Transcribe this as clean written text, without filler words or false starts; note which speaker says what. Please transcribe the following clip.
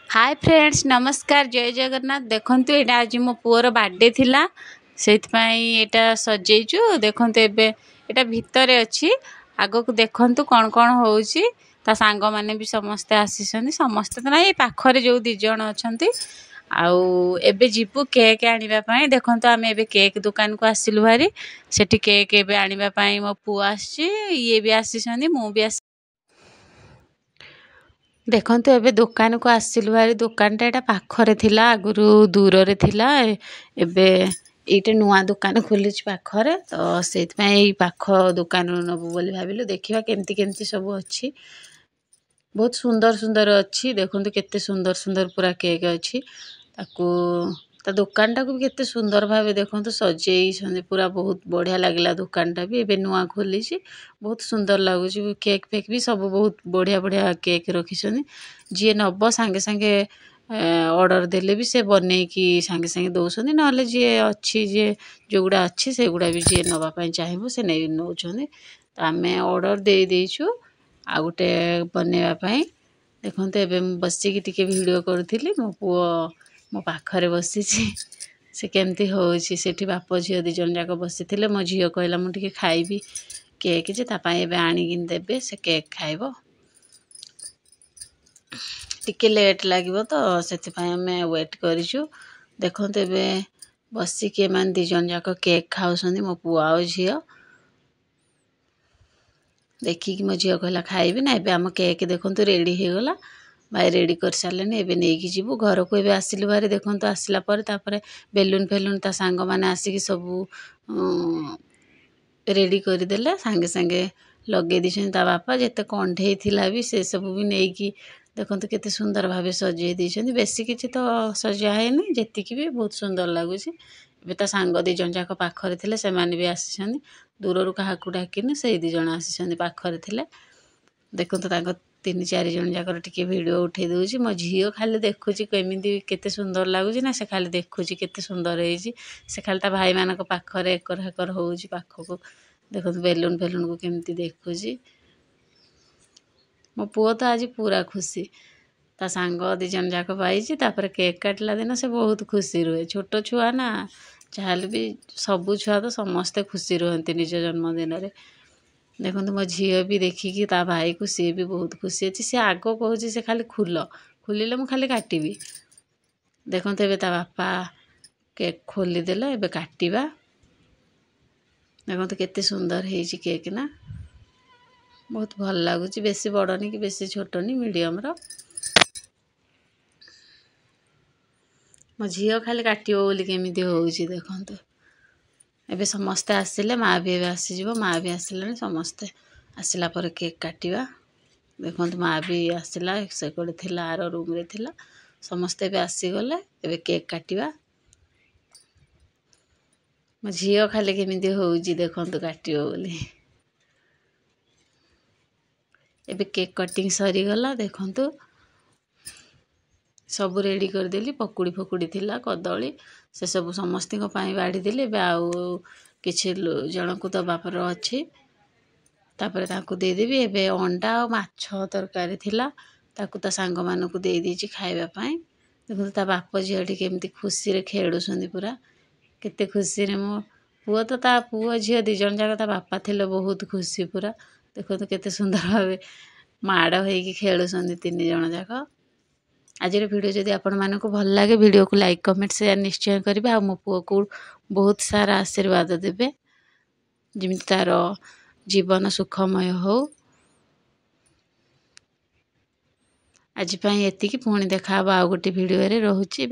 Speaker 1: Hi friends नमस्कार जय जगन्नाथ देखंतु एटा आज मो पुअर बर्थडे थिला सेथपाई एटा सजेइचु देखंतु एबे एटा भितरे अछि आगो को देखंतु कोन कोन होउची ता सांग माने भी समस्त आसीसनी समस्त त नै पाखरे जो दि जण अछंती आउ एबे जीपु केक आनिबा पई देखंतु आमे एबे केक दुकान को आसिलु भारी सेठी केक एबे आनिबा पई मो पुआ आसी ये भी आसीसनी मु भी देखंतु एबे दुकान को आसिलु भारी दुकान टा एटा पाखरे थिला आगुरु दूर रे थिला एबे एटे नुआ दुकान खोलिच पाखरे तो सेथ पई एई पाख दुकान नबु बोली भाबिलु देखिबा केमती केमती सब अछि बहुत सुंदर सुंदर अछि देखंतु केते सुंदर सुंदर पूरा केक अछि ताकू ता दुकान टा को भी केते सुंदर भाबे देखंतु सजेई छने पूरा बहुत बढ़िया लागला दुकान टा भी एबे नुआ खोली छी बहुत सुंदर लागु छी केक फेक भी सब बहुत बढ़िया बढ़िया केक रखी छने जे नबो संगे संगे ऑर्डर देले भी से बने की संगे संगे दउछने नले जे अछि जे जोगुडा अछि से गुडा भी जे नबा पई चाहिबो से नै नउ छने त आमे ऑर्डर दे देइछु आ गुटे बनेवा पई देखंतु एबे बसी की टिके वीडियो करथिली मो पुओ मो पाखरे बसी छी से केमती होउची सेठी बाप झियो दि जन जाक बसिथिले मो झियो कहला मु टिके खाइबी केक जे ता पई एबे आनी किन देबे से केक खाइबो टिके लेट लागिबो तो सेति पई हमें वेट करिछु देखंतु एबे बसी के मान दि जन जाक केक खाउसनी मो पुआ आ झियो देखी कि मो झियो कहला खाइबी ना एबे हम केक देखंतु रेडी हे गला भाई रेडी कर सारलेनी एबे नै कि जीवु घर को एबे आसिलु बारे देखंतु आसिला पर तापरे बेलून फेलून ता सांग माने आसी कि सब रेडी कर देले संगे संगे लगे दिछन ता बापा जेते कंढे थिला भी से सब भी नै कि देखंतु केते सुंदर भाबे सजे दिछन बेसी किछि तो सजा है नै जेति कि भी बहुत सुंदर लागु छी एबे ता सांग दि जन जाक पाखरे थिले से माने भी आसीछन दूररु काहा को डाकिने से दि जन आसीछन पाखरे थिले देखंतु ताको 3-4 जन जाकर टिके वीडियो उठे दउची मो झियो खाली देखुची केमिति केते सुंदर लागुची ना से खाली देखुची केते सुंदर हेची से खाली ता भाई मानक पाखरे एकर हेकर होउची पाखको देखंतु बेलून फेलून को केमिति देखुची मो पुओ तो आज पूरा खुशी ता सांग दि जन जाक पाइची तापर केक काटला दिन से बहुत खुशी रहे छोटो छुआ ना चाहल भी सबु छुआ तो समस्त खुशी रहंती निज जन्मदिन रे देखंतु मो झियो भी देखी कि ता भाई को सी भी बहुत खुशी अछि से आगो कहूची से खाली खुलिले मु खाली काटिबी देखंतु एबे ता बापा केक खोली देले एबे काटिबा देखंतु केते सुंदर हेची केक ना बहुत भल लागुची बेसी बडनी कि बेसी छोटनी मीडियम रो मो झियो खाली काटिबो बोली केमिति होउची देखंतु एबे समस्त आसिले माँ भी एबे आसी जीवो माँ भी आसिलानी समस्त आसिला पर केक काटिबा देखंतु माँ भी आसिला से कोडे थिला आरो रूम रे थिला समस्त एबे आसी गले एबे केक काटिबा मो झियो खाली केमिति होउची देखंतु काटिबो बोली एबे केक कटिंग सरी गला देखंतु सब रेडी कर देली पकुड़ी फकुड़ी थिला कदली से सब समस्त को पाई बाड़ी देली बे आउ किछि जण को तो बापर अछि तापर ताकू दे देबी एबे अंडा और माछ तरकारी थिला ताकू ता सांग मान को दे दीची खाइबा पाई देखो ता बाप झियोटी केमती खुशी रे खेडुसंदी पूरा केते खुशी रे मो पुओ तो ता पुओ झियो दि जन जाक ता बापा थिले बहुत खुशी पूरा देखो तो केते सुंदर भाबे माड़ होई खेलुसंदी 3 जन जाक आज वीडियो जदि आपण मानको भल लागे वीडियो को लाइक कमेंट शेयर निश्चय करिबा आ मो पुओ को बहुत सारा आशीर्वाद देबे जिमिति तार जीवन सुखमय हो आज पई एति की पुणी देखा आ गोटे वीडियो रे रहूची।